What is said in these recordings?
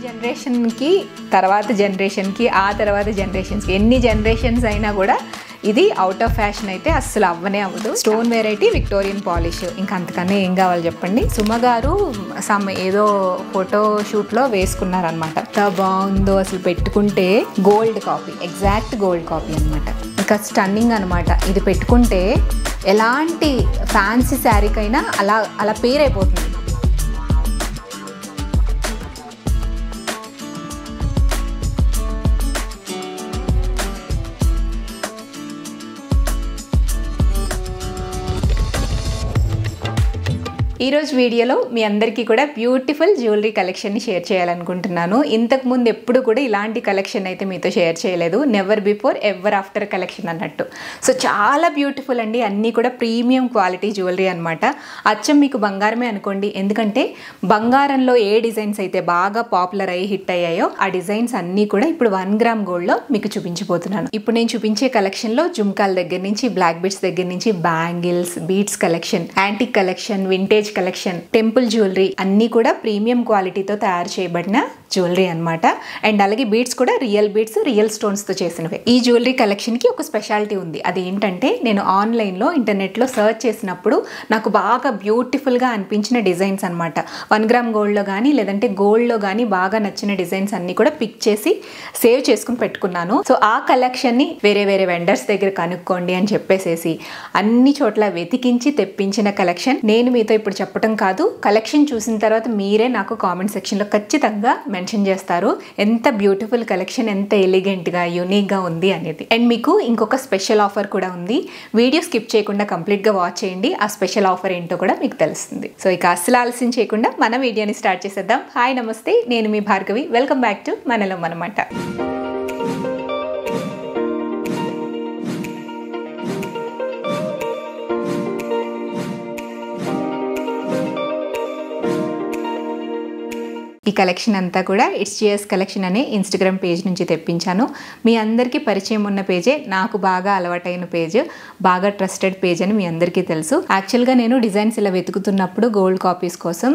జనరేషన్కి తర్వాత జనరేషన్కి ఆ తర్వాత జనరేషన్స్కి ఎన్ని జనరేషన్స్ అయినా కూడా ఇది అవుట్ ఆఫ్ ఫ్యాషన్ అయితే అస్సలు అవ్వనే అవ్వదు. స్టోన్ వెరైటీ విక్టోరియన్ పాలిష్, ఇంకా అంతకన్నా ఏం కావాలి చెప్పండి. సుమ గారు ఏదో ఫోటో షూట్లో వేసుకున్నారనమాట. ఎంత బాగుందో అసలు, పెట్టుకుంటే gold copy, exact gold copy అనమాట. ఇంకా స్టన్నింగ్ అనమాట. ఇది పెట్టుకుంటే ఎలాంటి ఫ్యాన్సీ శారీకైనా అలా అలా పేరైపోతుంది. ఈరోజు వీడియోలో మీ అందరికీ కూడా బ్యూటిఫుల్ జ్యువెలరీ కలెక్షన్ని షేర్ చేయాలనుకుంటున్నాను. ఇంతకుముందు ఎప్పుడు కూడా ఇలాంటి కలెక్షన్ అయితే మీతో షేర్ చేయలేదు. Never before ever after collection అన్నట్టు. సో చాలా బ్యూటిఫుల్ అండి, అన్నీ కూడా ప్రీమియం క్వాలిటీ జ్యువెలరీ అనమాట. అచ్చం మీకు బంగారమే అనుకోండి. ఎందుకంటే బంగారంలో ఏ డిజైన్స్ అయితే బాగా పాపులర్ అయ్యి హిట్ అయ్యాయో ఆ డిజైన్స్ అన్నీ కూడా ఇప్పుడు 1 గ్రామ్ గోల్డ్లో మీకు చూపించబోతున్నాను. ఇప్పుడు నేను చూపించే కలెక్షన్లో జుమ్కాల దగ్గర నుంచి, బ్లాక్ బీడ్స్ దగ్గర నుంచి, bangles, beads collection, antique collection, vintage collection, temple jewellery అన్నీ కూడా ప్రీమియం క్వాలిటీతో తయారు చేయబడిన జ్యువెలరీ అనమాట. అండ్ అలాగే బీడ్స్ కూడా రియల్ బీడ్స్, రియల్ స్టోన్స్తో చేసినవే. ఈ జ్యువెలరీ కలెక్షన్కి ఒక స్పెషాలిటీ ఉంది. అది ఏంటంటే, నేను ఆన్లైన్లో ఇంటర్నెట్లో సర్చ్ చేసినప్పుడు నాకు బాగా బ్యూటిఫుల్గా అనిపించిన డిజైన్స్ అనమాట. 1 గ్రామ్ గోల్డ్లో కానీ లేదంటే గోల్డ్లో కానీ బాగా నచ్చిన డిజైన్స్ అన్నీ కూడా పిక్ చేసి సేవ్ చేసుకుని పెట్టుకున్నాను. సో ఆ కలెక్షన్ని వేరే వేరే వెండర్స్ దగ్గర కనుక్కోండి అని చెప్పేసేసి అన్ని చోట్ల వెతికించి తెప్పించిన కలెక్షన్ నేను మీతో ఇప్పుడు చెప్పడం కాదు, కలెక్షన్ చూసిన తర్వాత మీరే నాకు కామెంట్ సెక్షన్లో ఖచ్చితంగా మెన్షన్ చేస్తారు ఎంత బ్యూటిఫుల్ కలెక్షన్, ఎంత ఎలిగెంట్గా యూనిక్గా ఉంది అనేది. అండ్ మీకు ఇంకొక స్పెషల్ ఆఫర్ కూడా ఉంది. వీడియో స్కిప్ చేయకుండా కంప్లీట్గా వాచ్ చేయండి. ఆ స్పెషల్ ఆఫర్ ఏంటో కూడా మీకు తెలుస్తుంది. సో ఇక అస్సలు ఆలస్యం చేయకుండా మన వీడియోని స్టార్ట్ చేసేద్దాం. హాయ్ నమస్తే, నేను మీ భార్గవి. వెల్కమ్ బ్యాక్ టు మనలో మనమాట. ఈ కలెక్షన్ అంతా కూడా ఇట్స్ జిఎస్ కలెక్షన్ అనే ఇన్స్టాగ్రామ్ పేజ్ నుంచి తెప్పించాను. మీ అందరికీ పరిచయం ఉన్న పేజే, నాకు బాగా అలవాటైన పేజ్, బాగా ట్రస్టెడ్ పేజ్ అని మీ అందరికీ తెలుసు. యాక్చువల్గా నేను డిజైన్స్ ఇలా వెతుకుతున్నప్పుడు గోల్డ్ కాపీస్ కోసం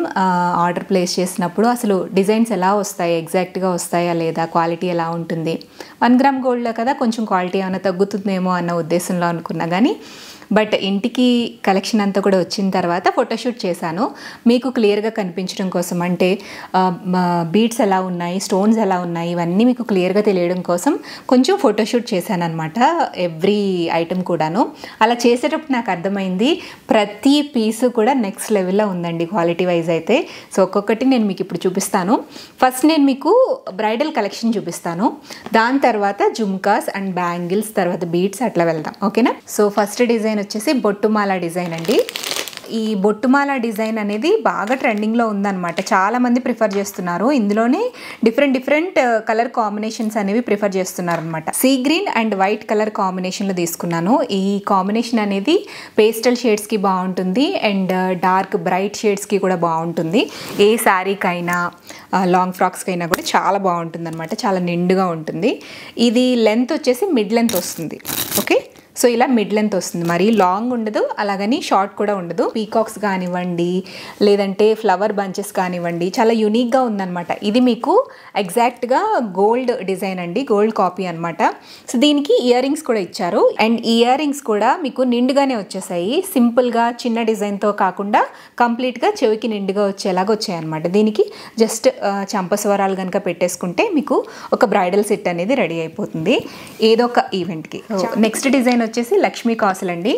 ఆర్డర్ ప్లేస్ చేసినప్పుడు అసలు డిజైన్స్ ఎలా వస్తాయి, ఎగ్జాక్ట్గా వస్తాయా లేదా, క్వాలిటీ ఎలా ఉంటుంది, 1 గ్రామ్ గోల్డ్లో కదా కొంచెం క్వాలిటీ ఏమైనా తగ్గుతుందేమో అన్న ఉద్దేశంలో అనుకున్నా. కానీ బట్ ఇంటికి కలెక్షన్ అంతా కూడా వచ్చిన తర్వాత ఫోటోషూట్ చేశాను మీకు క్లియర్గా కనిపించడం కోసం. అంటే బీడ్స్ ఎలా ఉన్నాయి, స్టోన్స్ ఎలా ఉన్నాయి, ఇవన్నీ మీకు క్లియర్గా తెలియడం కోసం కొంచెం ఫోటోషూట్ చేశాను అనమాట. ఎవ్రీ ఐటమ్ కూడాను. అలా చేసేటప్పుడు నాకు అర్థమైంది ప్రతి పీసు కూడా నెక్స్ట్ లెవెల్లో ఉందండి క్వాలిటీ వైజ్ అయితే. సో ఒక్కొక్కటి నేను మీకు ఇప్పుడు చూపిస్తాను. ఫస్ట్ నేను మీకు బ్రైడల్ కలెక్షన్ చూపిస్తాను, దాని తర్వాత జుమ్కాస్ అండ్ బ్యాంగిల్స్, తర్వాత బీడ్స్, అట్లా వెళ్దాం. ఓకేనా? సో ఫస్ట్ డిజైన్ వచ్చేసి బొట్టుమాల డిజైన్ అండి. ఈ బొట్టుమాల డిజైన్ అనేది బాగా ట్రెండింగ్లో ఉందన్నమాట. చాలామంది ప్రిఫర్ చేస్తున్నారు. ఇందులోనే డిఫరెంట్ కలర్ కాంబినేషన్స్ అనేవి ప్రిఫర్ చేస్తున్నారు అనమాట. Sea green and white colour కాంబినేషన్లో తీసుకున్నాను. ఈ కాంబినేషన్ అనేది పేస్టల్ షేడ్స్కి బాగుంటుంది అండ్ డార్క్ బ్రైట్ షేడ్స్కి కూడా బాగుంటుంది. ఏ శారీకైనా లాంగ్ ఫ్రాక్స్కైనా కూడా చాలా బాగుంటుంది అనమాట. చాలా నిండుగా ఉంటుంది. ఇది లెంత్ వచ్చేసి మిడ్ లెంత్ వస్తుంది. ఓకే, సో ఇలా మిడ్ లెంత్ వస్తుంది, మరీ లాంగ్ ఉండదు, అలాగని షార్ట్ కూడా ఉండదు. పీకాక్స్ కానివ్వండి లేదంటే ఫ్లవర్ బంచెస్ కానివ్వండి, చాలా యూనిక్గా ఉందన్నమాట. ఇది మీకు ఎగ్జాక్ట్గా గోల్డ్ డిజైన్ అండి, గోల్డ్ కాపీ అనమాట. సో దీనికి ఇయర్ రింగ్స్ కూడా ఇచ్చారు అండ్ ఇయర్ రింగ్స్ కూడా మీకు నిండుగానే వచ్చేసాయి. సింపుల్గా చిన్న డిజైన్తో కాకుండా కంప్లీట్గా చెవికి నిండుగా వచ్చేలాగా వచ్చాయన్నమాట. దీనికి జస్ట్ చంపస్వరాలు కనుక పెట్టేసుకుంటే మీకు ఒక బ్రైడల్ సెట్ అనేది రెడీ అయిపోతుంది ఏదో ఒక ఈవెంట్కి. నెక్స్ట్ డిజైన్ వచ్చేసి లక్ష్మీ కాసులు అండి.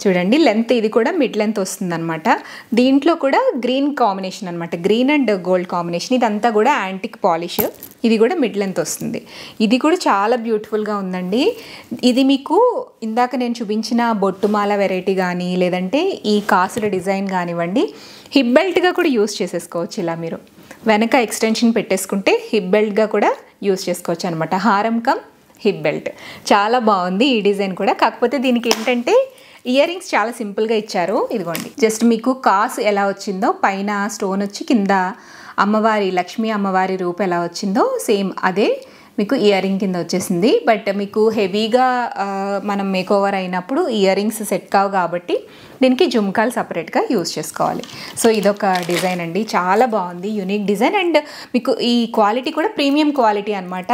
చూడండి, లెంత్ ఇది కూడా మిడ్ లెంత్ వస్తుంది అనమాట. దీంట్లో కూడా గ్రీన్ కాంబినేషన్ అనమాట, గ్రీన్ అండ్ గోల్డ్ కాంబినేషన్. ఇదంతా కూడా యాంటిక్ పాలిష్. ఇది కూడా మిడ్ లెంత్ వస్తుంది. ఇది కూడా చాలా బ్యూటిఫుల్గా ఉందండి. ఇది మీకు ఇందాక నేను చూపించిన బొట్టుమాల వెరైటీ కానీ లేదంటే ఈ కాసుల డిజైన్ కానివ్వండి, హిప్ బెల్ట్గా కూడా యూస్ చేసేసుకోవచ్చు. ఇలా మీరు వెనక ఎక్స్టెన్షన్ పెట్టేసుకుంటే హిప్ బెల్ట్గా కూడా యూస్ చేసుకోవచ్చు అనమాట. హారం కమ్ హిప్ బెల్ట్. చాలా బాగుంది ఈ డిజైన్ కూడా. కాకపోతే దీనికి ఏంటంటే ఇయర్ రింగ్స్ చాలా సింపుల్గా ఇచ్చారు. ఇదిగోండి, జస్ట్ మీకు కాసు ఎలా వచ్చిందో పైన స్టోన్ వచ్చి కింద అమ్మవారి, లక్ష్మీ అమ్మవారి రూపు ఎలా వచ్చిందో సేమ్ అదే మీకు ఇయర్ రింగ్ కింద వచ్చేసింది. బట్ మీకు హెవీగా మనం మేక్ ఓవర్ అయినప్పుడు ఇయర్ రింగ్స్ సెట్ కావు కాబట్టి దీనికి జుమ్కాలు సపరేట్గా యూజ్ చేసుకోవాలి. సో ఇదొక డిజైన్ అండి, చాలా బాగుంది, యూనిక్ డిజైన్. అండ్ మీకు ఈ క్వాలిటీ కూడా ప్రీమియం క్వాలిటీ అనమాట.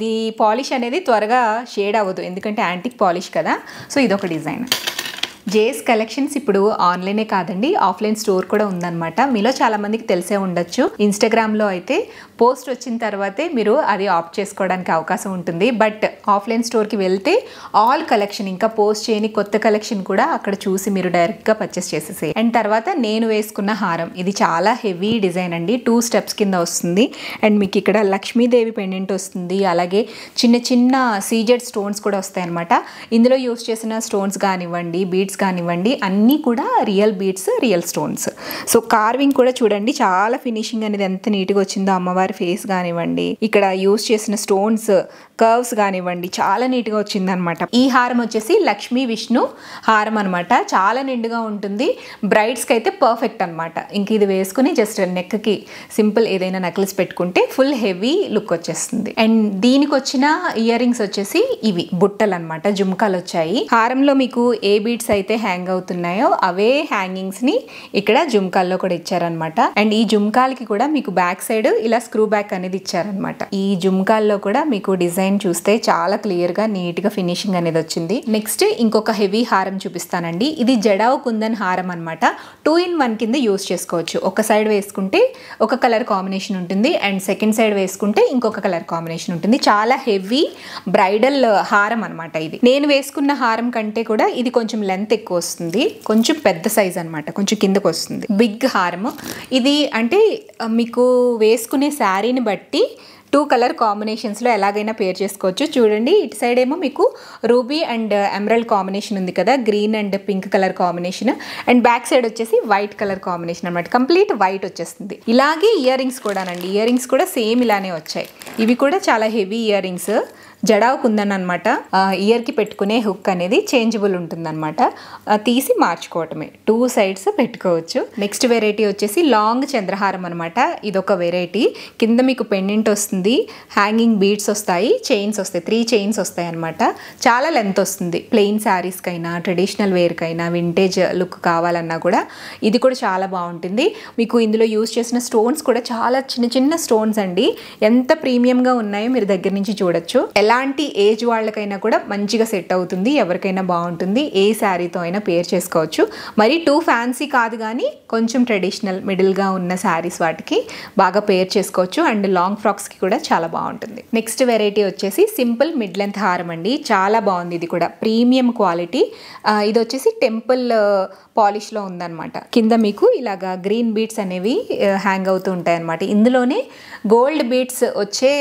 ది పాలిష్ అనేది త్వరగా షేడ్ అవ్వదు, ఎందుకంటే యాంటిక్ పాలిష్ కదా. సో ఇదొక డిజైన్. జేఎస్ కలెక్షన్స్ ఇప్పుడు ఆన్లైనే కాదండి, ఆఫ్లైన్ స్టోర్ కూడా ఉందన్నమాట. మీలో చాలామందికి తెలిసే ఉండొచ్చు. ఇన్స్టాగ్రామ్లో అయితే పోస్ట్ వచ్చిన తర్వాతే మీరు అది ఆప్ట్ చేసుకోవడానికి అవకాశం ఉంటుంది. బట్ ఆఫ్లైన్ స్టోర్కి వెళ్తే ఆల్ కలెక్షన్, ఇంకా పోస్ట్ చేయని కొత్త కలెక్షన్ కూడా అక్కడ చూసి మీరు డైరెక్ట్గా పర్చేస్ చేసేసి. అండ్ తర్వాత నేను వేసుకున్న హారం, ఇది చాలా హెవీ డిజైన్ అండి, 2 స్టెప్స్ కింద వస్తుంది. అండ్ మీకు ఇక్కడ లక్ష్మీదేవి పెండెంట్ వస్తుంది, అలాగే చిన్న చిన్న సీజెడ్ స్టోన్స్ కూడా వస్తాయి అనమాట. ఇందులో యూస్ చేసిన స్టోన్స్ కానివ్వండి, బీడ్స్ కానివ్వండి, అన్నీ కూడా real beads, real stones. So carving కూడా చూడండి, చాలా ఫినిషింగ్ అనేది ఎంత నీట్గా వచ్చిందో. అమ్మవారి ఫేస్ కానివ్వండి, ఇక్కడ యూస్ చేసిన స్టోన్స్ కర్వ్స్ కానివ్వండి, చాలా నీట్గా వచ్చిందనమాట. ఈ హారం వచ్చేసి లక్ష్మీ విష్ణు హారం అనమాట, చాలా నిండుగా ఉంటుంది. బ్రైడ్స్కి అయితే పర్ఫెక్ట్ అనమాట. ఇంక ఇది వేసుకుని జస్ట్ నెక్కి సింపుల్ ఏదైనా నెక్లెస్ పెట్టుకుంటే ఫుల్ హెవీ లుక్ వచ్చేస్తుంది. అండ్ దీనికి వచ్చిన ఇయర్ రింగ్స్ వచ్చేసి ఇవి బుట్టలు అనమాట, జుమ్కాలు వచ్చాయి. హారంలో మీకు ఏ బీడ్స్ అయితే హ్యాంగ్ అవుతున్నాయో అవే హ్యాంగింగ్స్ ని ఇక్కడ జుమ్కాల్లో కూడా ఇచ్చారనమాట. అండ్ ఈ జుమ్కాలకి కూడా మీకు బ్యాక్ సైడ్ ఇలా స్క్రూ బ్యాక్ అనేది ఇచ్చారనమాట. ఈ జుమ్కాల్లో కూడా మీకు డిజైన్ చూస్తే చాలా క్లియర్ గా నీట్ గా ఫినిషింగ్ అనేది వచ్చింది. నెక్స్ట్ ఇంకొక హెవీ హారం చూపిస్తానండి. ఇది జడావ్ కుందన్ హారం అనమాట. 2 in 1 కింద యూస్ చేసుకోవచ్చు. ఒక సైడ్ వేసుకుంటే ఒక కలర్ కాంబినేషన్ ఉంటుంది, అండ్ సెకండ్ సైడ్ వేసుకుంటే ఇంకొక కలర్ కాంబినేషన్ ఉంటుంది. చాలా హెవీ బ్రైడల్ హారం అనమాట. ఇది నేను వేసుకున్న హారం కంటే కూడా ఇది కొంచెం లెంత్ ఎక్కువ వస్తుంది, కొంచెం పెద్ద సైజ్ అనమాట, కొంచెం కిందకు వస్తుంది. బిగ్ హారం ఇది. అంటే మీకు వేసుకునే శారీని బట్టి 2 కలర్ కాంబినేషన్స్లో ఎలాగైనా పేర్ చేసుకోవచ్చు. చూడండి, ఇటు సైడ్ ఏమో మీకు రూబీ అండ్ ఎమరల్డ్ కాంబినేషన్ ఉంది కదా, green and pink colour combination. And back side వచ్చేసి వైట్ కలర్ కాంబినేషన్ అనమాట, కంప్లీట్ వైట్ వచ్చేస్తుంది. ఇలాగే ఇయర్ రింగ్స్ కూడానండి, ఇయర్ రింగ్స్ కూడా సేమ్ ఇలానే వచ్చాయి. ఇవి కూడా చాలా heavy ear rings, jadau kundan అనమాట. ఇయర్కి పెట్టుకునే హుక్ అనేది చేంజబుల్ ఉంటుందన్నమాట, తీసి మార్చుకోవటమే, 2 sides పెట్టుకోవచ్చు. నెక్స్ట్ వెరైటీ వచ్చేసి లాంగ్ చంద్రహారం అనమాట. ఇదొక వెరైటీ. కింద మీకు పెండెంట్ వస్తుంది, హ్యాంగింగ్ బీడ్స్ వస్తాయి, చైన్స్ వస్తాయి, 3 chains వస్తాయి అనమాట. చాలా లెంత్ వస్తుంది. ప్లెయిన్ శారీస్కైనా, ట్రెడిషనల్ వేర్కైనా, వింటేజ్ లుక్ కావాలన్నా కూడా ఇది కూడా చాలా బాగుంటుంది. మీకు ఇందులో యూజ్ చేసిన స్టోన్స్ కూడా చాలా చిన్న చిన్న స్టోన్స్ అండి, ఎంత ప్రీమియంగా ఉన్నాయో మీరు దగ్గర నుంచి చూడొచ్చు. ఎలాంటి ఏజ్ వాళ్ళకైనా కూడా మంచిగా సెట్ అవుతుంది, ఎవరికైనా బాగుంటుంది. ఏ శారీతో అయినా పేర్ చేసుకోవచ్చు. మరి 2 ఫ్యాన్సీ కాదు కానీ కొంచెం ట్రెడిషనల్ మిడిల్గా ఉన్న శారీస్ వాటికి బాగా పేర్ చేసుకోవచ్చు. అండ్ లాంగ్ ఫ్రాక్స్కి కూడా చాలా బాగుంటుంది. నెక్స్ట్ వెరైటీ వచ్చేసి సింపుల్ మిడ్ లెంత్ హారం అండి, చాలా బాగుంది. ఇది కూడా ప్రీమియం క్వాలిటీ. ఇది వచ్చేసి టెంపుల్ పాలిష్లో ఉందన్నమాట. కింద మీకు ఇలాగా గ్రీన్ బీడ్స్ అనేవి హ్యాంగ్ అవుతూ ఉంటాయి అన్నమాట. ఇందులోనే గోల్డ్ బీడ్స్ వచ్చే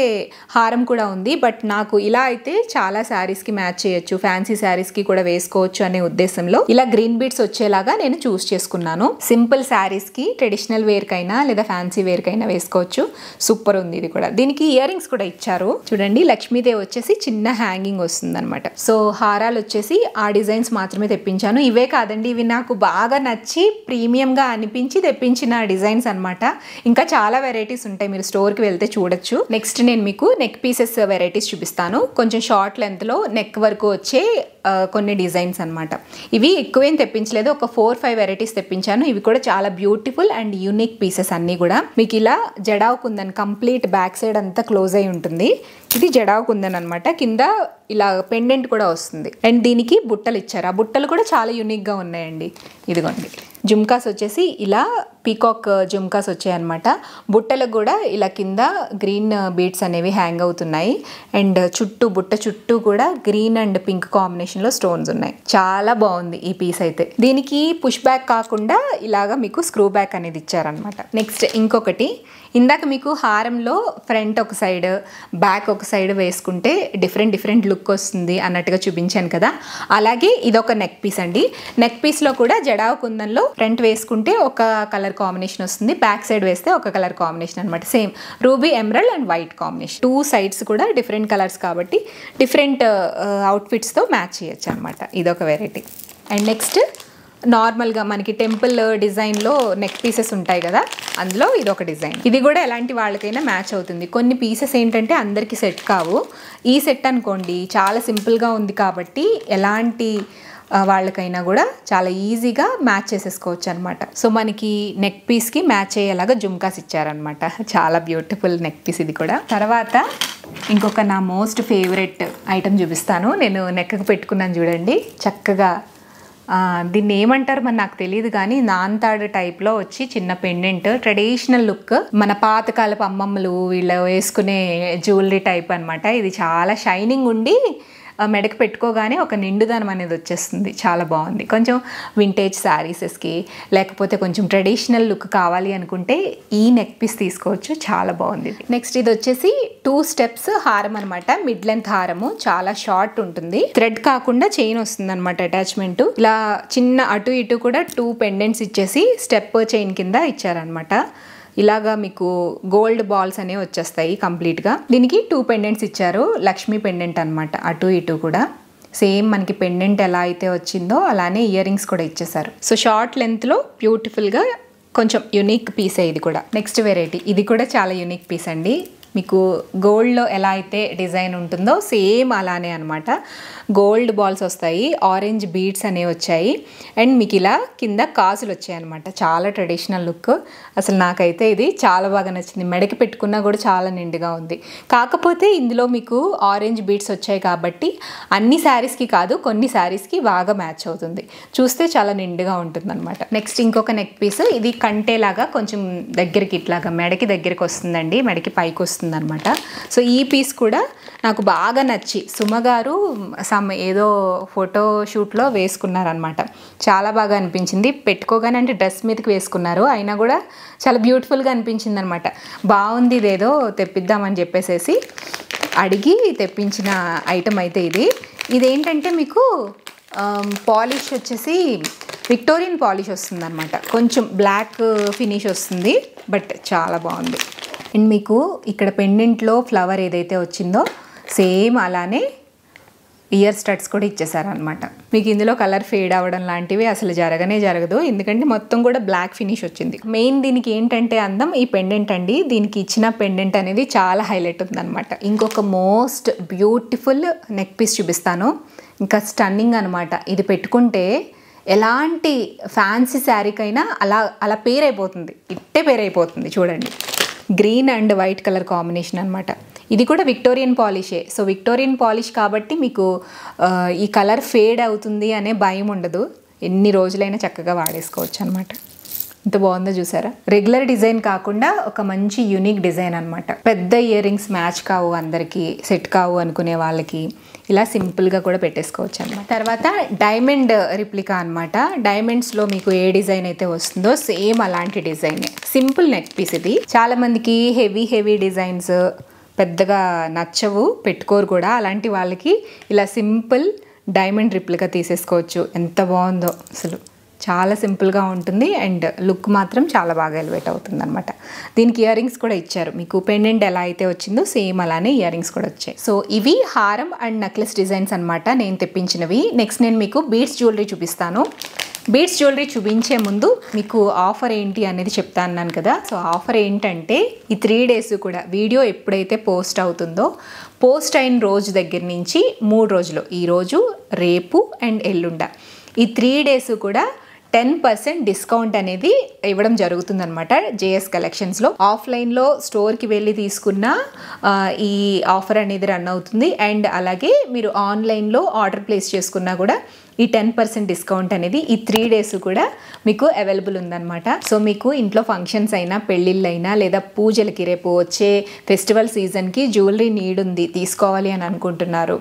హారం కూడా ఉంది. బట్ నాకు ఇలా అయితే చాలా శారీస్కి మ్యాచ్ చేయొచ్చు, ఫ్యాన్సీ శారీస్కి కూడా వేసుకోవచ్చు అనే ఉద్దేశంలో ఇలా గ్రీన్ బీడ్స్ వచ్చేలాగా నేను చూస్ చేసుకున్నాను. సింపుల్ శారీస్కి, ట్రెడిషనల్ వేర్కైనా లేదా ఫ్యాన్సీ వేర్కైనా వేసుకోవచ్చు. సూపర్ ఉంది ఇది కూడా. దీనికి ఇయర్ రింగ్స్ కూడా ఇచ్చారు. చూడండి, లక్ష్మీదేవి వచ్చేసి చిన్న హ్యాంగింగ్ వస్తుంది అనమాట. సో హారాలు వచ్చేసి ఆ డిజైన్స్ మాత్రమే తెప్పించాను. ఇవే కాదండి, ఇవి నాకు బాగా నచ్చి ప్రీమియంగా అనిపించి తెప్పించిన డిజైన్స్ అనమాట. ఇంకా చాలా వెరైటీస్ ఉంటాయి, మీరు స్టోర్కి వెళ్తే చూడొచ్చు. నెక్స్ట్ నేను మీకు నెక్ పీసెస్ వెరైటీస్ చూపిస్తాను. కొంచెం షార్ట్ లెంత్లో నెక్ వరకు వచ్చే కొన్ని డిజైన్స్ అనమాట. ఇవి ఎక్కువేం తెప్పించలేదు, ఒక 4-5 వెరైటీస్ తెప్పించాను. ఇవి కూడా చాలా బ్యూటిఫుల్ అండ్ యూనిక్ పీసెస్ అన్నీ కూడా. మీకు ఇలా jadau kundan complete back side అంతా క్లోజ్ అయి ఉంటుంది. ఇది జడావ్ కుందన్ అనమాట. కింద ఇలా పెండెంట్ కూడా వస్తుంది. అండ్ దీనికి బుట్టలు ఇచ్చారు. ఆ బుట్టలు కూడా చాలా యూనిక్గా ఉన్నాయండి. ఇదిగోండి, జుమ్కాస్ వచ్చేసి ఇలా పీకాక్ జుమ్కాస్ వచ్చాయన్నమాట. బుట్టలకు కూడా ఇలా కింద గ్రీన్ బీడ్స్ అనేవి హ్యాంగ్ అవుతున్నాయి. అండ్ బుట్ట చుట్టూ కూడా గ్రీన్ అండ్ పింక్ కాంబినేషన్లో స్టోన్స్ ఉన్నాయి. చాలా బాగుంది ఈ పీస్ అయితే. దీనికి పుష్ బ్యాక్ కాకుండా ఇలాగా మీకు స్క్రూ బ్యాక్ అనేది ఇచ్చారనమాట. నెక్స్ట్ ఇంకొకటి, ఇందాక మీకు హారంలో ఫ్రంట్ ఒక సైడ్, బ్యాక్ ఒక సైడ్ వేసుకుంటే డిఫరెంట్ లుక్ వస్తుంది అన్నట్టుగా చూపించాను కదా, అలాగే ఇదొక నెక్ పీస్ అండి. నెక్ పీస్లో కూడా జడావ్ కుందన్లో ఫ్రంట్ వేసుకుంటే ఒక కలర్ కాంబినేషన్ వస్తుంది, బ్యాక్ సైడ్ వేస్తే ఒక కలర్ కాంబినేషన్ అనమాట. Same ruby, emerald and white combination. 2 sides కూడా డిఫరెంట్ కలర్స్ కాబట్టి డిఫరెంట్ అవుట్ఫిట్స్తో మ్యాచ్ చేయొచ్చు అనమాట. ఇదొక వెరైటీ. అండ్ నెక్స్ట్ నార్మల్గా మనకి టెంపుల్ డిజైన్లో నెక్ పీసెస్ ఉంటాయి కదా, అందులో ఇది ఒక డిజైన్. ఇది కూడా ఎలాంటి వాళ్ళకైనా మ్యాచ్ అవుతుంది. కొన్ని పీసెస్ ఏంటంటే అందరికీ సెట్ కావు. ఈ సెట్ అనుకోండి చాలా సింపుల్గా ఉంది కాబట్టి ఎలాంటి వాళ్ళకైనా కూడా చాలా ఈజీగా మ్యాచ్ చేసేసుకోవచ్చు అనమాట. సో మనకి నెక్ పీస్కి మ్యాచ్ అయ్యేలాగా జుమ్కాస్ ఇచ్చారనమాట. చాలా బ్యూటిఫుల్ నెక్ పీస్ ఇది కూడా. తర్వాత ఇంకొక నా మోస్ట్ ఫేవరెట్ ఐటెం చూపిస్తాను. నేను నెక్కి పెట్టుకున్నాను చూడండి, చక్కగా దీన్ని ఏమంటారు మరి నాకు తెలియదు కానీ నాన్తాడు టైప్లో వచ్చి చిన్న పెండెంట్, ట్రెడిషనల్ లుక్, మన పాతకాలపు అమ్మమ్మలు వీళ్ళు వేసుకునే జ్యువెలరీ టైప్ అనమాట. ఇది చాలా షైనింగ్ ఉండి మెడకు పెట్టుకోగానే ఒక నిండుదనం అనేది వచ్చేస్తుంది. చాలా బాగుంది. కొంచెం వింటేజ్ శారీసెస్కి లేకపోతే కొంచెం ట్రెడిషనల్ లుక్ కావాలి అనుకుంటే ఈ నెక్ పీస్ తీసుకోవచ్చు. చాలా బాగుంది. నెక్స్ట్ ఇది వచ్చేసి 2 స్టెప్స్ హారం అనమాట. మిడ్ లెంత్ హారము, చాలా షార్ట్ ఉంటుంది. థ్రెడ్ కాకుండా చైన్ వస్తుంది అనమాట అటాచ్మెంట్. ఇలా చిన్న అటు ఇటు కూడా 2 పెండెంట్స్ ఇచ్చేసి స్టెప్ చైన్ కింద ఇచ్చారనమాట. ఇలాగా మీకు గోల్డ్ బాల్స్ అనేవి వచ్చేస్తాయి కంప్లీట్గా. దీనికి 2 పెండెంట్స్ ఇచ్చారు. లక్ష్మీ పెండెంట్ అనమాట. అటు ఇటు కూడా సేమ్ మనకి పెండెంట్ ఎలా అయితే వచ్చిందో అలానే ఇయర్ రింగ్స్ కూడా ఇచ్చేసారు. సో షార్ట్ లెంత్లో బ్యూటిఫుల్గా కొంచెం యునిక్ పీసే ఇది కూడా. నెక్స్ట్ వెరైటీ, ఇది కూడా చాలా యునిక్ పీస్ అండి. మీకు గోల్డ్లో ఎలా అయితే డిజైన్ ఉంటుందో సేమ్ అలానే అనమాట. గోల్డ్ బాల్స్ వస్తాయి, ఆరెంజ్ బీడ్స్ అనేవి వచ్చాయి, అండ్ మీకు ఇలా కింద కాసులు వచ్చాయి అనమాట. చాలా ట్రెడిషనల్ లుక్. అసలు నాకైతే ఇది చాలా బాగా నచ్చింది. మెడకి పెట్టుకున్నా కూడా చాలా నిండుగా ఉంది. కాకపోతే ఇందులో మీకు ఆరెంజ్ బీడ్స్ వచ్చాయి కాబట్టి అన్ని శారీస్కి కాదు, కొన్ని శారీస్కి బాగా మ్యాచ్ అవుతుంది. చూస్తే చాలా నిండుగా ఉంటుంది అనమాట. నెక్స్ట్ ఇంకొక నెక్ పీస్, ఇది కంటేలాగా కొంచెం దగ్గరికి ఇట్లాగా మెడకి దగ్గరికి వస్తుందండి, మెడకి పైకి వస్తుంది అనమాట. సో ఈ పీస్ కూడా నాకు బాగా నచ్చి సుమగారు ఏదో ఫోటో షూట్లో వేసుకున్నారనమాట. చాలా బాగా అనిపించింది. పెట్టుకోగానే అంటే డ్రెస్ మీదకి వేసుకున్నారు, అయినా కూడా చాలా బ్యూటిఫుల్గా అనిపించింది అనమాట. బాగుంది, ఇదేదో తెప్పిద్దామని చెప్పేసి అడిగి తెప్పించిన ఐటమ్ అయితే ఇది. ఇదేంటంటే మీకు పాలిష్ వచ్చేసి విక్టోరియన్ పాలిష్ వస్తుంది అనమాట. కొంచెం బ్లాక్ ఫినిష్ వస్తుంది, బట్ చాలా బాగుంది. అండ్ మీకు ఇక్కడ పెండెంట్లో ఫ్లవర్ ఏదైతే వచ్చిందో సేమ్ అలానే ఇయర్ స్టడ్స్ కూడా ఇచ్చేసారనమాట. మీకు ఇందులో కలర్ ఫేడ్ అవ్వడం లాంటివి అసలు జరగదు, ఎందుకంటే మొత్తం కూడా బ్లాక్ ఫినిష్ వచ్చింది. మెయిన్ దీనికి ఏంటంటే అందం ఈ పెండెంట్ అండి. దీనికి ఇచ్చిన పెండెంట్ అనేది చాలా హైలైట్ ఉందన్నమాట. ఇంకొక మోస్ట్ బ్యూటిఫుల్ నెక్ పీస్ చూపిస్తాను, ఇంకా స్టన్నింగ్ అనమాట. ఇది పెట్టుకుంటే ఎలాంటి ఫ్యాన్సీ శారీకైనా అలా పేరైపోతుంది, ఇట్టే పేరైపోతుంది. చూడండి, green and white colour combination అనమాట. ఇది కూడా విక్టోరియన్ పాలిషే. సో విక్టోరియన్ పాలిష్ కాబట్టి మీకు ఈ కలర్ ఫేడ్ అవుతుంది అనే భయం ఉండదు. ఎన్ని రోజులైనా చక్కగా వాడేసుకోవచ్చు అనమాట. ఇంత బాగుందో చూసారా. రెగ్యులర్ డిజైన్ కాకుండా ఒక మంచి యూనిక్ డిజైన్ అనమాట. పెద్ద ఇయర్ రింగ్స్ మ్యాచ్ కావు, అందరికీ సెట్ కావు అనుకునే వాళ్ళకి ఇలా సింపుల్గా కూడా పెట్టేసుకోవచ్చు అనమాట. తర్వాత డైమండ్ రిప్లికా అనమాట. డైమండ్స్లో మీకు ఏ డిజైన్ అయితే వస్తుందో సేమ్ అలాంటి డిజైనే. సింపుల్ నెక్ పీస్ ఇది. చాలా మందికి హెవీ డిజైన్స్ పెద్దగా నచ్చవు, పెట్టుకోరు కూడా. అలాంటి వాళ్ళకి ఇలా సింపుల్ డైమండ్ రిప్లికా తీసేసుకోవచ్చు. ఎంత బాగుందో అసలు. చాలా సింపుల్గా ఉంటుంది అండ్ లుక్ మాత్రం చాలా బాగా ఎలివేట్ అవుతుంది అనమాట. దీనికి ఇయర్ రింగ్స్ కూడా ఇచ్చారు. మీకు పెండెంట్ ఎలా అయితే వచ్చిందో సేమ్ అలానే ఇయర్ రింగ్స్ కూడా వచ్చాయి. సో ఇవి హారం అండ్ నెక్లెస్ డిజైన్స్ అనమాట నేను తెప్పించినవి. నెక్స్ట్ నేను మీకు బీడ్స్ జ్యువెలరీ చూపిస్తాను. బీడ్స్ జ్యువెలరీ చూపించే ముందు మీకు ఆఫర్ ఏంటి అనేది చెప్తా అన్నాను కదా. సో ఆఫర్ ఏంటంటే ఈ 3 days కూడా వీడియో ఎప్పుడైతే పోస్ట్ అవుతుందో పోస్ట్ అయిన రోజు దగ్గర నుంచి 3 రోజులు, ఈరోజు, రేపు అండ్ ఎల్లుండ, ఈ 3 days కూడా 10% డిస్కౌంట్ అనేది ఇవ్వడం జరుగుతుందన్నమాట. జేఎస్ కలెక్షన్స్లో ఆఫ్లైన్లో స్టోర్కి వెళ్ళి తీసుకున్న ఈ ఆఫర్ అనేది రన్ అవుతుంది. అండ్ అలాగే మీరు ఆన్లైన్లో ఆర్డర్ ప్లేస్ చేసుకున్నా కూడా ఈ 10% డిస్కౌంట్ అనేది ఈ 3 days కూడా మీకు అవైలబుల్ ఉందన్నమాట. సో మీకు ఇంట్లో ఫంక్షన్స్ అయినా, పెళ్ళిళ్ళైనా, లేదా పూజలకి రేపు వచ్చే ఫెస్టివల్ సీజన్కి జ్యువెలరీ నీడ్ ఉంది, తీసుకోవాలి అని అనుకుంటున్నారు,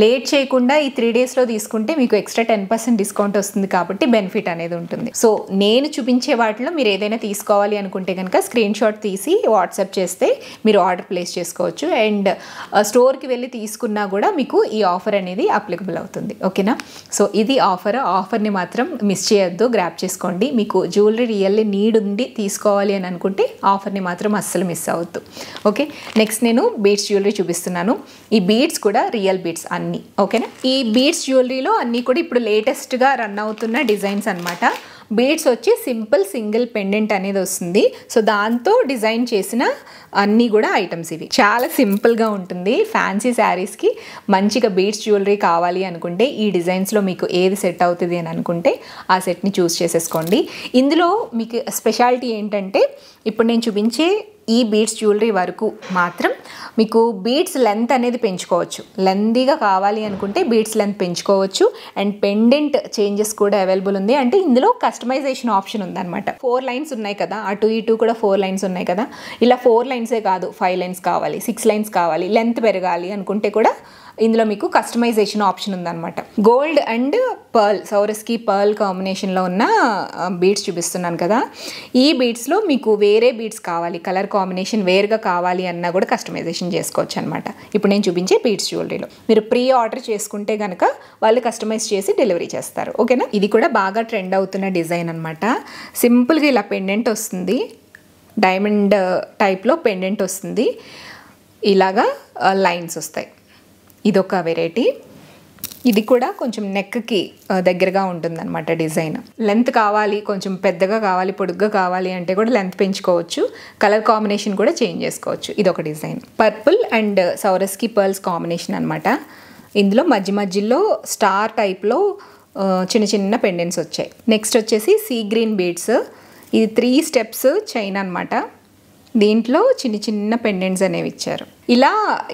లేట్ చేయకుండా ఈ 3 daysలో తీసుకుంటే మీకు ఎక్స్ట్రా 10% డిస్కౌంట్ వస్తుంది కాబట్టి బెనిఫిట్ అనేది ఉంటుంది. సో నేను చూపించే వాటిలో మీరు ఏదైనా తీసుకోవాలి అనుకుంటే కనుక స్క్రీన్ షాట్ తీసి వాట్సాప్ చేస్తే మీరు ఆర్డర్ ప్లేస్ చేసుకోవచ్చు. అండ్ స్టోర్కి వెళ్ళి తీసుకున్నా కూడా మీకు ఈ ఆఫర్ అనేది అప్లికబుల్ అవుతుంది. ఓకేనా. సో ఇది ఆఫర్ని మాత్రం మిస్ చేయొద్దు, గ్రాప్ చేసుకోండి. మీకు జ్యువెలరీ రియల్లీ నీడ్ ఉండి తీసుకోవాలి అని అనుకుంటే ఆఫర్ని మాత్రం అస్సలు మిస్ అవ్వద్దు. ఓకే, నెక్స్ట్ నేను బీడ్స్ జ్యువెలరీ చూపిస్తున్నాను. ఈ బీడ్స్ కూడా రియల్ బీడ్స్ అన్నీ. ఓకేనా, ఈ బీడ్స్ జ్యువెలరీలో అన్నీ కూడా ఇప్పుడు లేటెస్ట్గా రన్ అవుతున్న డిజైన్స్ అనమాట. బీడ్స్ వచ్చి సింపుల్ సింగిల్ పెండెంట్ అనేది వస్తుంది. సో దాంతో డిజైన్ చేసిన అన్నీ కూడా ఐటమ్స్ ఇవి. చాలా సింపుల్గా ఉంటుంది. ఫ్యాన్సీ శారీస్కి మంచిగా బీడ్స్ జ్యువెలరీ కావాలి అనుకుంటే ఈ డిజైన్స్లో మీకు ఏది సెట్ అవుతుంది అని అనుకుంటే ఆ సెట్ని చూస్ చేసేసుకోండి. ఇందులో మీకు స్పెషాలిటీ ఏంటంటే ఇప్పుడు నేను చూపించే ఈ బీడ్స్ జ్యువెలరీ వరకు మాత్రం మీకు బీడ్స్ లెంత్ అనేది పెంచుకోవచ్చు. లెంతీగా కావాలి అనుకుంటే బీడ్స్ లెంత్ పెంచుకోవచ్చు. అండ్ పెండెంట్ చేంజెస్ కూడా అవైలబుల్ ఉంది. అంటే ఇందులో కస్టమైజేషన్ ఆప్షన్ ఉందన్నమాట. 4 లైన్స్ ఉన్నాయి కదా, అటు ఇటు కూడా 4 లైన్స్ ఉన్నాయి కదా, ఇలా 4 లైన్సే కాదు 5 లైన్స్ కావాలి, 6 లైన్స్ కావాలి, లెంత్ పెరగాలి అనుకుంటే కూడా ఇందులో మీకు కస్టమైజేషన్ ఆప్షన్ ఉందన్నమాట. గోల్డ్ అండ్ పర్ల్, సౌరస్కి పర్ల్ కాంబినేషన్లో ఉన్న బీడ్స్ చూపిస్తున్నాను కదా, ఈ బీడ్స్లో మీకు వేరే బీడ్స్ కావాలి, కలర్ కాంబినేషన్ వేరుగా కావాలి అన్నా కూడా కస్టమైజేషన్ చేసుకోవచ్చు అనమాట. ఇప్పుడు నేను చూపించే బీడ్స్ జ్యువెలరీలో మీరు ప్రీ ఆర్డర్ చేసుకుంటే కనుక వాళ్ళు కస్టమైజ్ చేసి డెలివరీ చేస్తారు. ఓకేనా, ఇది కూడా బాగా ట్రెండ్ అవుతున్న డిజైన్ అనమాట. సింపుల్గా ఇలా పెండెంట్ వస్తుంది, డైమండ్ టైప్లో పెండెంట్ వస్తుంది, ఇలాగా లైన్స్ వస్తాయి. ఇదొక వెరైటీ. ఇది కూడా కొంచెం నెక్కి దగ్గరగా ఉంటుందన్నమాట డిజైన్. లెంత్ కావాలి, కొంచెం పెద్దగా కావాలి, పొడుగ్గా కావాలి అంటే కూడా లెంత్ పెంచుకోవచ్చు. కలర్ కాంబినేషన్ కూడా చేంజ్ చేసుకోవచ్చు. ఇదొక డిజైన్. పర్పుల్ అండ్ సౌరస్కి పర్ల్స్ కాంబినేషన్ అనమాట. ఇందులో మధ్యలో స్టార్ టైప్లో చిన్న చిన్న పెండెంట్స్ వచ్చాయి. నెక్స్ట్ వచ్చేసి సీ గ్రీన్ బీడ్స్. ఇది 3 స్టెప్స్ చైన్ అనమాట. దీంట్లో చిన్న చిన్న పెండెంట్స్ అనేవి ఇచ్చారు. ఇలా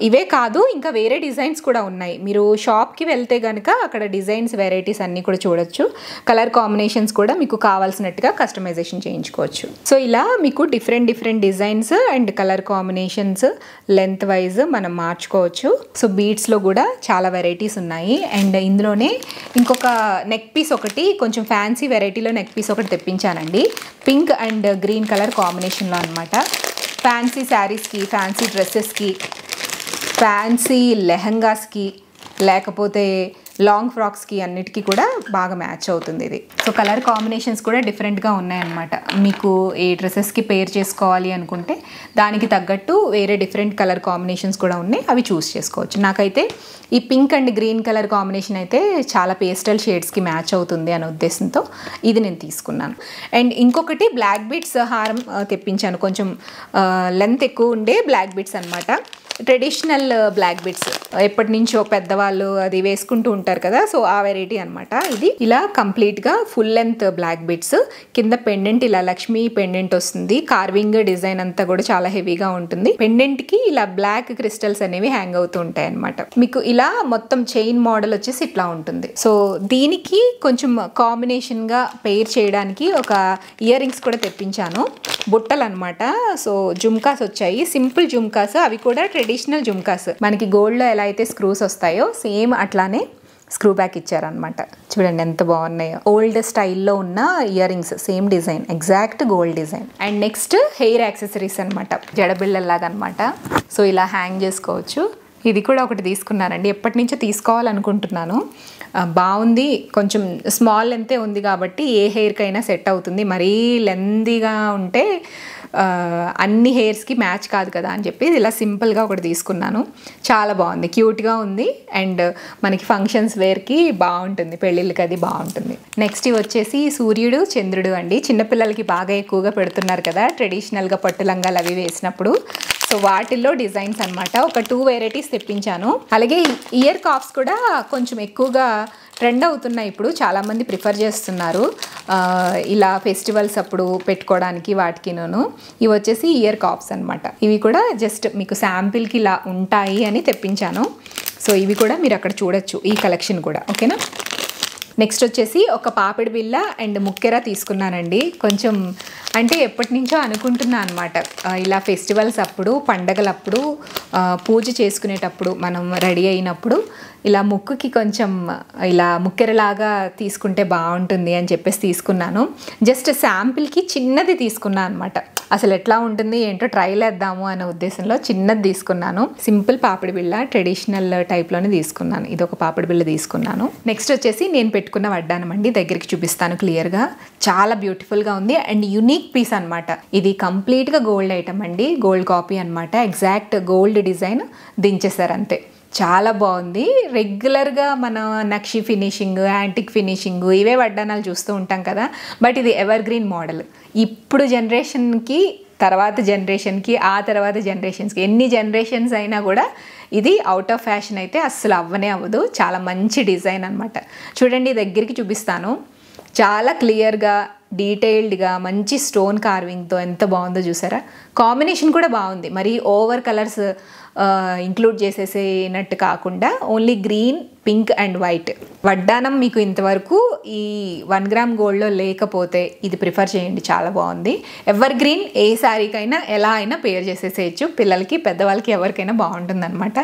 ఇవే కాదు, ఇంకా వేరే డిజైన్స్ కూడా ఉన్నాయి. మీరు షాప్కి వెళ్తే కనుక అక్కడ డిజైన్స్ వెరైటీస్ అన్నీ కూడా చూడొచ్చు. కలర్ కాంబినేషన్స్ కూడా మీకు కావాల్సినట్టుగా కస్టమైజేషన్ చేయించుకోవచ్చు. సో ఇలా మీకు different designs and colour combinations length wise మనం మార్చుకోవచ్చు. సో బీడ్స్లో కూడా చాలా వెరైటీస్ ఉన్నాయి. అండ్ ఇందులోనే ఇంకొక నెక్ పీస్ ఒకటి, కొంచెం ఫ్యాన్సీ వెరైటీలో నెక్ పీస్ ఒకటి తెప్పించానండి. పింక్ అండ్ గ్రీన్ కలర్ కాంబినేషన్లో అనమాట. ఫ్యాన్సీ శారీస్కి, ఫ్యాన్సీ డ్రెస్సెస్కి, ఫ్యాన్సీ లెహంగాస్కి, లేకపోతే లాంగ్ ఫ్రాక్స్కి అన్నిటికీ కూడా బాగా మ్యాచ్ అవుతుంది ఇది. సో కలర్ కాంబినేషన్స్ కూడా డిఫరెంట్గా ఉన్నాయన్నమాట. మీకు ఏ డ్రెస్సెస్కి పేర్ చేసుకోవాలి అనుకుంటే దానికి తగ్గట్టు వేరే డిఫరెంట్ కలర్ కాంబినేషన్స్ కూడా ఉన్నాయి, అవి చూస్ చేసుకోవచ్చు. నాకైతే ఈ pink and green colour combination అయితే చాలా పేస్టల్ షేడ్స్కి మ్యాచ్ అవుతుంది అనే ఉద్దేశంతో ఇది నేను తీసుకున్నాను. అండ్ ఇంకొకటి బ్లాక్ బీడ్స్ హారం తెప్పించాను. కొంచెం లెంత్ ఎక్కువ ఉండే బ్లాక్ బీడ్స్ అనమాట. ట్రెడిషనల్ బ్లాక్ బీడ్స్, ఎప్పటి నుంచో పెద్దవాళ్ళు అది వేసుకుంటూ ఉంటారు కదా, సో ఆ వెరైటీ అనమాట. ఇది ఇలా కంప్లీట్గా ఫుల్ లెంత్ బ్లాక్ బీడ్స్, కింద పెండెంట్ ఇలా లక్ష్మీ పెండెంట్ వస్తుంది. కార్వింగ్ డిజైన్ అంతా కూడా చాలా హెవీగా ఉంటుంది. పెండెంట్కి ఇలా బ్లాక్ క్రిస్టల్స్ అనేవి హ్యాంగ్ అవుతూ ఉంటాయి అనమాట. మీకు ఇలా మొత్తం చైన్ మోడల్ వచ్చేసి ఇట్లా ఉంటుంది. సో దీనికి కొంచెం కాంబినేషన్గా పెయిర్ చేయడానికి ఒక ఇయర్ రింగ్స్ కూడా తెప్పించాను, బుట్టలు అనమాట. సో జుమ్కాస్ వచ్చాయి, సింపుల్ జుమ్కాస్, అవి కూడా ట్రెడిషనల్ జుమ్కాస్. మనకి గోల్డ్లో ఎలా అయితే స్క్రూస్ వస్తాయో సేమ్ అట్లానే స్క్రూ బ్యాక్ ఇచ్చారనమాట. చూడండి ఎంత బాగున్నాయో. ఓల్డ్ స్టైల్లో ఉన్న ear rings, same design, exact gold design. And next hair accessories అనమాట, జడబిళ్ళలాగా అనమాట. సో ఇలా హ్యాంగ్ చేసుకోవచ్చు. ఇది కూడా ఒకటి తీసుకున్నానండి, ఎప్పటి నుంచో తీసుకోవాలనుకుంటున్నాను. బాగుంది, కొంచెం స్మాల్ లెంతే ఉంది కాబట్టి ఏ హెయిర్కైనా సెట్ అవుతుంది. మరీ లెందీగా ఉంటే అన్ని హెయిర్స్కి మ్యాచ్ కాదు కదా అని చెప్పి ఇలా సింపుల్గా ఒకటి తీసుకున్నాను. చాలా బాగుంది, క్యూట్గా ఉంది. అండ్ మనకి ఫంక్షన్స్ వేర్కి బాగుంటుంది, పెళ్ళిళ్ళకి అది బాగుంటుంది. నెక్స్ట్ ఇవి వచ్చేసి సూర్యుడు చంద్రుడు అండి. చిన్నపిల్లలకి బాగా ఎక్కువగా పెడుతున్నారు కదా ట్రెడిషనల్గా పట్టు లంగాలు అవి వేసినప్పుడు. సో వాటిల్లో డిజైన్స్ అనమాట. ఒక 2 వెరైటీస్ తెప్పించాను. అలాగే ఇయర్ కాప్స్ కూడా కొంచెం ఎక్కువగా ట్రెండ్ అవుతున్నాయి ఇప్పుడు, చాలామంది ప్రిఫర్ చేస్తున్నారు ఇలా ఫెస్టివల్స్ అప్పుడు పెట్టుకోవడానికి వాటికిను. ఇవి వచ్చేసి ఇయర్ కాప్స్ అనమాట. ఇవి కూడా జస్ట్ మీకు శాంపిల్కి ఇలా ఉంటాయి అని తెప్పించాను. సో ఇవి కూడా మీరు అక్కడ చూడొచ్చు, ఈ కలెక్షన్ కూడా. ఓకేనా, నెక్స్ట్ వచ్చేసి ఒక పాపిడి బిళ్ళ అండ్ ముక్కెర తీసుకున్నానండి. కొంచెం అంటే ఎప్పటి నుంచో అనుకుంటున్నా అనమాట, ఇలా ఫెస్టివల్స్ అప్పుడు, పండగలప్పుడు, పూజ చేసుకునేటప్పుడు మనం రెడీ అయినప్పుడు ఇలా ముక్కుకి కొంచెం ఇలా ముక్కెరలాగా తీసుకుంటే బాగుంటుంది అని చెప్పేసి తీసుకున్నాను. జస్ట్ శాంపిల్కి చిన్నది తీసుకున్నాను అనమాట. అసలు ఎట్లా ఉంటుంది ఏంటో ట్రైల్ వేద్దాము అనే ఉద్దేశంలో చిన్నది తీసుకున్నాను. సింపుల్ పాపిడి బిళ్ళ, ట్రెడిషనల్ టైప్లోనే తీసుకున్నాను. ఇది ఒక పాపిడి బిళ్ళ తీసుకున్నాను. నెక్స్ట్ వచ్చేసి నేను పెట్టుకున్న వడ్డానం అండి. దగ్గరికి చూపిస్తాను క్లియర్గా. చాలా బ్యూటిఫుల్గా ఉంది అండ్ యునిక్ పీస్ అనమాట. ఇది కంప్లీట్గా గోల్డ్ ఐటమ్ అండి, గోల్డ్ కాపీ అనమాట. ఎగ్జాక్ట్ గోల్డ్ డిజైన్ దించేశారు అంతే. చాలా బాగుంది. రెగ్యులర్గా మన నక్షి ఫినిషింగ్, యాంటిక్ ఫినిషింగ్ ఇవే వడ్డానాలు చూస్తూ ఉంటాం కదా, బట్ ఇది ఎవర్ గ్రీన్ మోడల్. ఇప్పుడు జనరేషన్కి, తర్వాత జనరేషన్కి, ఆ తర్వాత జనరేషన్స్కి, ఎన్ని జనరేషన్స్ అయినా కూడా ఇది అవుట్ ఆఫ్ ఫ్యాషన్ అయితే అస్సలు అవ్వనే అవ్వదు. చాలా మంచి డిజైన్ అనమాట. చూడండి, దగ్గరికి చూపిస్తాను. చాలా క్లియర్గా, డీటెయిల్డ్గా, మంచి స్టోన్ కార్వింగ్తో ఎంత బాగుందో చూసారా. కాంబినేషన్ కూడా బాగుంది. మరి ఓవర్ కలర్స్ ఇంక్లూడ్ చేసేసినట్టు కాకుండా only green, pink and white. వడ్డానం మీకు ఇంతవరకు ఈ 1 గ్రామ్ గోల్డ్లో లేకపోతే ఇది ప్రిఫర్ చేయండి, చాలా బాగుంది. ఎవర్ గ్రీన్ ఏ శారీకైనా ఎలా అయినా పేర్ చేసేసేయచ్చు. పిల్లలకి, పెద్దవాళ్ళకి ఎవరికైనా బాగుంటుంది అనమాట.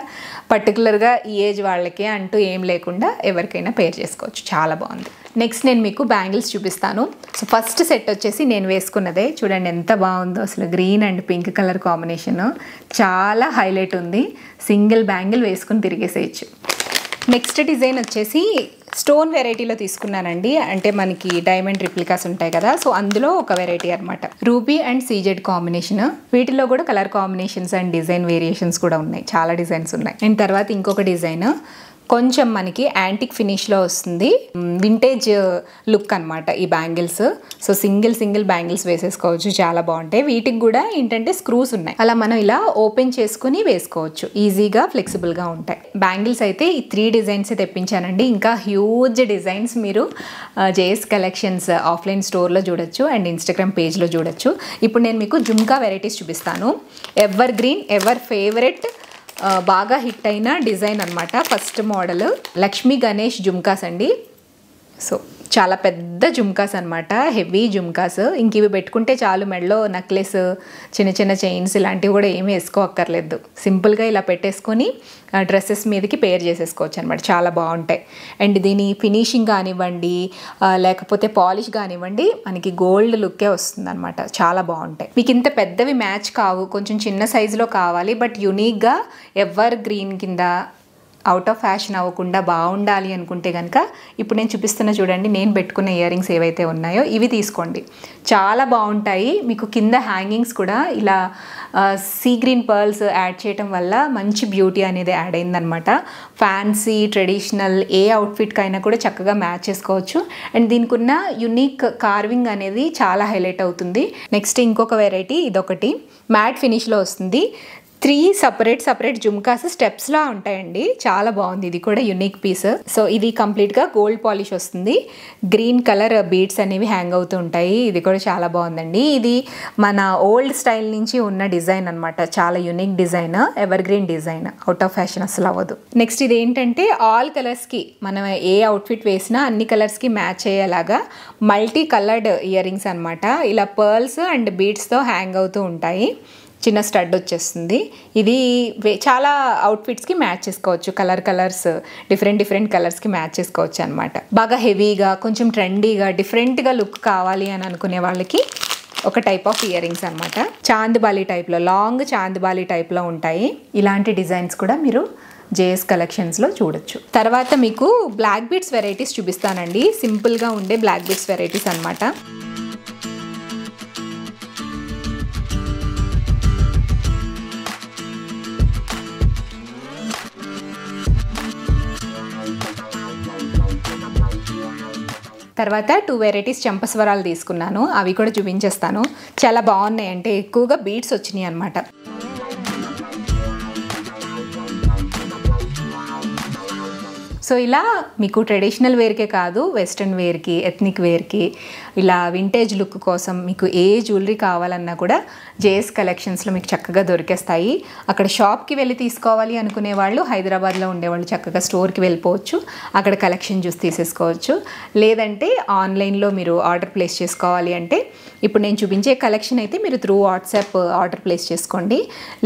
పర్టికులర్గా ఈ ఏజ్ వాళ్ళకి అంటూ ఏం లేకుండా ఎవరికైనా పేర్ చేసుకోవచ్చు. చాలా బాగుంది. నెక్స్ట్ నేను మీకు బ్యాంగిల్స్ చూపిస్తాను. సో ఫస్ట్ సెట్ వచ్చేసి నేను వేసుకున్నదే. చూడండి ఎంత బాగుందో అసలు. Green and pink colour combination చాలా హైలైట్ ఉంది. సింగిల్ బ్యాంగిల్ వేసుకుని తిరిగేసేయచ్చు. నెక్స్ట్ డిజైన్ వచ్చేసి స్టోన్ వెరైటీలో తీసుకున్నానండి. అంటే మనకి డైమండ్ రిప్లికాస్ ఉంటాయి కదా, సో అందులో ఒక వెరైటీ అనమాట. Ruby and CZ combination. వీటిలో కూడా colour combinations and design variations కూడా ఉన్నాయి. చాలా డిజైన్స్ ఉన్నాయి. అండ్ తర్వాత ఇంకొక డిజైన్ కొంచెం మనకి యాంటిక్ ఫినిష్లో వస్తుంది. వింటేజ్ లుక్ అనమాట ఈ బ్యాంగిల్స్. సో సింగిల్ బ్యాంగిల్స్ వేసేసుకోవచ్చు, చాలా బాగుంటాయి. వీటికి కూడా ఏంటంటే స్క్రూస్ ఉన్నాయి, అలా మనం ఇలా ఓపెన్ చేసుకుని వేసుకోవచ్చు. ఈజీగా, ఫ్లెక్సిబుల్గా ఉంటాయి. బ్యాంగిల్స్ అయితే ఈ 3 డిజైన్స్ తెప్పించానండి. ఇంకా హ్యూజ్ డిజైన్స్ మీరు జేఎస్ కలెక్షన్స్ ఆఫ్లైన్ స్టోర్లో చూడొచ్చు అండ్ ఇన్స్టాగ్రామ్ పేజ్లో చూడొచ్చు. ఇప్పుడు నేను మీకు జుమ్కా వెరైటీస్ చూపిస్తాను. ఎవర్ గ్రీన్, ఎవర్ ఫేవరెట్, బాగా హిట్ అయిన డిజైన్ అనమాట. ఫస్ట్ మోడల్ లక్ష్మీ గణేష్ జుమ్కాస్ అండి. సో చాలా పెద్ద జుమ్కాస్ అనమాట, హెవీ జుమ్కాస్. ఇంక ఇవి పెట్టుకుంటే చాలు, మెడలో నెక్లెస్, చిన్న చైన్స్ ఇలాంటివి కూడా ఏమీ వేసుకోక్కర్లేదు. సింపుల్గా ఇలా పెట్టేసుకొని డ్రెస్సెస్ మీదకి పేర్ చేసేసుకోవచ్చు అనమాట. చాలా బాగుంటాయి. అండ్ దీని ఫినిషింగ్ కానివ్వండి, లేకపోతే పాలిష్ కానివ్వండి, మనకి గోల్డ్ లుక్కే వస్తుంది అనమాట. చాలా బాగుంటాయి. మీకు ఇంత పెద్దవి మ్యాచ్ కావు, కొంచెం చిన్న సైజులో కావాలి, బట్ యునిక్గా ఎవర్ గ్రీన్ కింద అవుట్ ఆఫ్ ఫ్యాషన్ అవ్వకుండా బాగుండాలి అనుకుంటే కనుక ఇప్పుడు నేను చూపిస్తున్న చూడండి, నేను పెట్టుకున్న ఇయర్ రింగ్స్ ఏవైతే ఉన్నాయో ఇవి తీసుకోండి. చాలా బాగుంటాయి. మీకు కింద హ్యాంగింగ్స్ కూడా ఇలా సీ గ్రీన్ పర్ల్స్ యాడ్ చేయటం వల్ల మంచి బ్యూటీ అనేది యాడ్ అయిందనమాట. ఫ్యాన్సీ, ట్రెడిషనల్ ఏ అవుట్ఫిట్కైనా కూడా చక్కగా మ్యాచ్ చేసుకోవచ్చు. అండ్ దీనికి ఉన్న యునిక్ కార్వింగ్ అనేది చాలా హైలైట్ అవుతుంది. నెక్స్ట్ ఇంకొక వెరైటీ, ఇదొకటి మ్యాట్ ఫినిష్లో వస్తుంది. 3 సపరేట్ జుమ్కాస్ స్టెప్స్లా ఉంటాయండి. చాలా బాగుంది. ఇది కూడా యునిక్ పీస్. సో ఇది కంప్లీట్గా గోల్డ్ పాలిష్ వస్తుంది. గ్రీన్ కలర్ బీడ్స్ అనేవి హ్యాంగ్ అవుతూ ఉంటాయి. ఇది కూడా చాలా బాగుందండి. ఇది మన ఓల్డ్ స్టైల్ నుంచి ఉన్న డిజైన్ అనమాట. చాలా unique design, ever green design, out of fashion అసలు అవ్వదు. నెక్స్ట్ ఇది ఏంటంటే ఆల్ కలర్స్కి, మనం ఏ అవుట్ఫిట్ వేసినా అన్ని కలర్స్కి మ్యాచ్ అయ్యేలాగా మల్టీ కలర్డ్ ఇయర్ రింగ్స్ అనమాట. ఇలా పర్ల్స్ అండ్ బీడ్స్తో హ్యాంగ్ అవుతూ ఉంటాయి. చిన్న స్టడ్ వచ్చేస్తుంది. ఇది చాలా అవుట్ఫిట్స్కి మ్యాచ్ చేసుకోవచ్చు. కలర్స్ డిఫరెంట్ కలర్స్కి మ్యాచ్ చేసుకోవచ్చు అనమాట. బాగా హెవీగా, కొంచెం ట్రెండీగా, డిఫరెంట్గా లుక్ కావాలి అని అనుకునే వాళ్ళకి ఒక టైప్ ఆఫ్ ఇయర్ రింగ్స్ అనమాట. చాందిబాలి టైప్లో, లాంగ్ చాందిబాలి టైప్లో ఉంటాయి. ఇలాంటి డిజైన్స్ కూడా మీరు జేఎస్ కలెక్షన్స్లో చూడొచ్చు. తర్వాత మీకు బ్లాక్ బీడ్స్ వెరైటీస్ చూపిస్తానండి. సింపుల్గా ఉండే బ్లాక్ బీడ్స్ వెరైటీస్ అనమాట. తర్వాత 2 వెరైటీస్ చంపస్వరాలు తీసుకున్నాను. అవి కూడా చూపించేస్తాను. చాలా బాగున్నాయి. అంటే ఎక్కువగా బీడ్స్ వచ్చినాయి అనమాట. సో ఇలా మీకు ట్రెడిషనల్ వేర్కే కాదు, వెస్ట్రన్ వేర్కి, ఎథ్నిక్ వేర్కి, ఇలా వింటేజ్ లుక్ కోసం మీకు ఏ జ్యువెలరీ కావాలన్నా కూడా జేఎస్ కలెక్షన్స్లో మీకు చక్కగా దొరికేస్తాయి. అక్కడ షాప్కి వెళ్ళి తీసుకోవాలి అనుకునే వాళ్ళు, హైదరాబాద్లో ఉండేవాళ్ళు చక్కగా స్టోర్కి వెళ్ళిపోవచ్చు, అక్కడ కలెక్షన్ చూసి తీసేసుకోవచ్చు. లేదంటే ఆన్లైన్లో మీరు ఆర్డర్ ప్లేస్ చేసుకోవాలి అంటే ఇప్పుడు నేను చూపించే కలెక్షన్ అయితే మీరు త్రూ వాట్సాప్ ఆర్డర్ ప్లేస్ చేసుకోండి.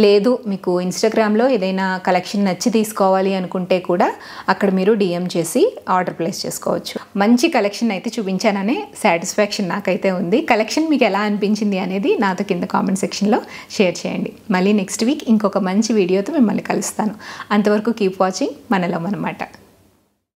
లేదు మీకు ఇన్స్టాగ్రామ్లో ఏదైనా కలెక్షన్ నచ్చి తీసుకోవాలి అనుకుంటే కూడా అక్కడ మీరు డిఎం చేసి ఆర్డర్ ప్లేస్ చేసుకోవచ్చు. మంచి కలెక్షన్ అయితే చూపించాననే సాటిస్ఫాక్షన్ నాకైతే ఉంది. కలెక్షన్ మీకు ఎలా అనిపించింది అనేది నాతో కింద కామెంట్ సెక్షన్లో షేర్ చేయండి. మళ్ళీ నెక్స్ట్ వీక్ ఇంకొక మంచి వీడియోతో మిమ్మల్ని కలుస్తాను. అంతవరకు కీప్ వాచింగ్ మనలో మనమాట.